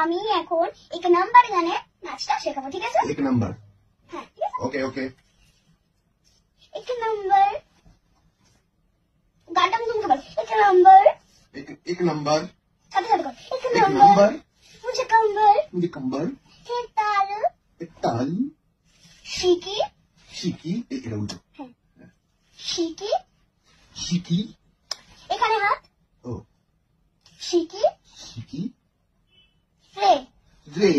আমি এখন এক নাম্বার গানে নাচটা শেখাবো, ঠিক আছে? एक नंबर। হ্যাঁ, ओके ओके। এক নাম্বার গানটা আমি শুনতে পারি। এক নাম্বার एक नंबर। সাথে সাথে কর। এক एक নাম্বার नंबर। মুঝে কম্বল मुझे कंबर। হে তাল एक ताल। শিকি शिकी। एक उल्টো। শিকি शिकी। এখানে হাত ओ শিকি शिकी। রে, रे।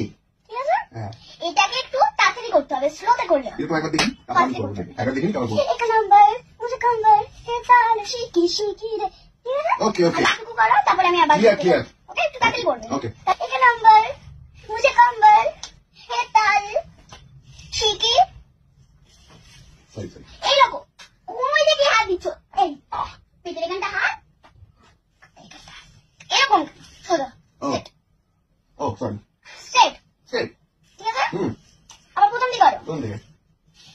ঠিক আছে? हाँ। এটাকে একটু তাড়াতাড়ি করতে হবে, স্লোতে করলে হবে। এরকম একবার দেখি, তারপর আমি করবো। একবার দেখি, তারপর বলবো। এক নাম্বার মুঝে কম্বল হে তাল শিকি শিকি রে, ঠিক আছে? ওকে ওকে। এতটুকু করো, তারপরে আমি আবার Clear, clear. ওকে, একটু তাড়াতাড়ি করবে। ওকে। এক নাম্বার মুঝে কম্বল হে তাল শিকি, সরি সরি। এইরকম ওই দিকে হাত দিচ্ছ, এই পেটের এখানটা হাত, এরকম সোজা ও ও সরি। Straight, set. ঠিক আছে? হুম। আবার প্রথম দিকে করো। কোন দিকে?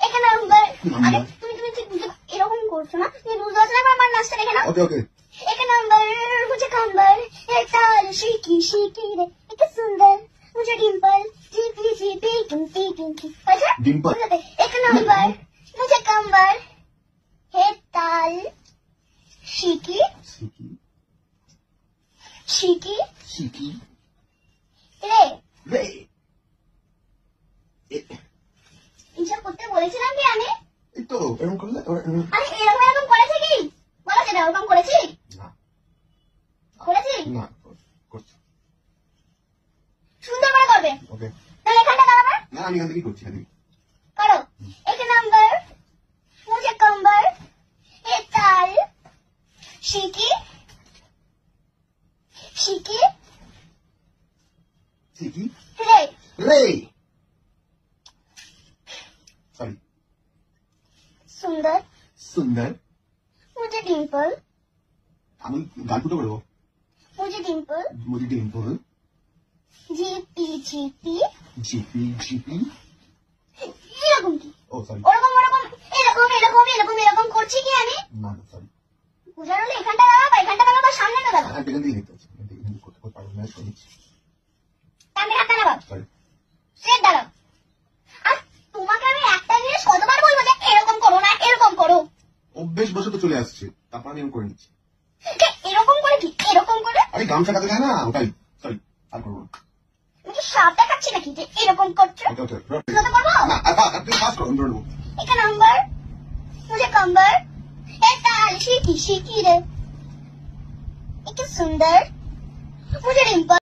এক নাম্বার নাম্বার। আরে তুমি তুমি ঠিক বুঝে এরকম করছো না, তুমি বুঝতে পারছো না, আমার নাচটা দেখে না। ওকে ওকে। एक नंबर मुझे कंबल एक ताल शिकी शिकी रे, एक सुंदर मुझे डिंपल चिकली सी पिंकी पिंकी। अच्छा डिंपल। एक नंबर मुझे कंबल है ताल शिकी शिकी। शिकी शिकी। রে। রে। এইসব করতে বলেছিলাম কি আমি? এই তো এরকম করলে আরে এরকম এরকম করেছি কি? বলো সেটা এরকম করেছি? না করেছি? না করছি। সুন্দর করে করবে। ওকে। তাহলে এখানটা দাঁড়াবে। না আমি এখান থেকেই করছি। करो एक नंबर मुझे कंबल ये ताल शिकी शिकी শিকি। रे, রে। সরি। सुंदर সুন্দর। मुझे डिंपल আমি গান ফুটো করবো। मुझे डिंपल মুজি Dimple. GP GP GP GP. এরকম কি ও সরি। ওরকম ওরকম এরকম এরকম এরকম এরকম করছি কি আমি? না সরি। বুঝার হলে এখানটা দাঁড়াবো, এখানটা দাঁড়াবো, সামনেটা দাঁড়াবো, এখান থেকে দেখতে পাচ্ছি। এখান থেকে করতে পারবো না সরি। সামনে হাতটা দাঁড়াবো, সরি। স্ট্রেট দাঁড়াও। আর তোমাকে আমি একটা জিনিস কতবার বলবো যে এরকম করো না, এরকম করো। অভ্যেস বসে তো চলে আসছে, তারপর আমি এরকম করে নিচ্ছি। এরকম করে কি এরকম করে? আরে গামছা কাটে যায় না ওটাই। সরি আর করবো না। তুমি কি সাপ দেখাচ্ছি নাকি যে এরকম করছো? ওকে ওকে। স্লোতে করবো। না আপনি ফাস্ট করুন ধরে নেবো। एक नंबर मुझे कंबर एक ताल शिकी शिकी रे, एक सुंदर मुझे डिंपल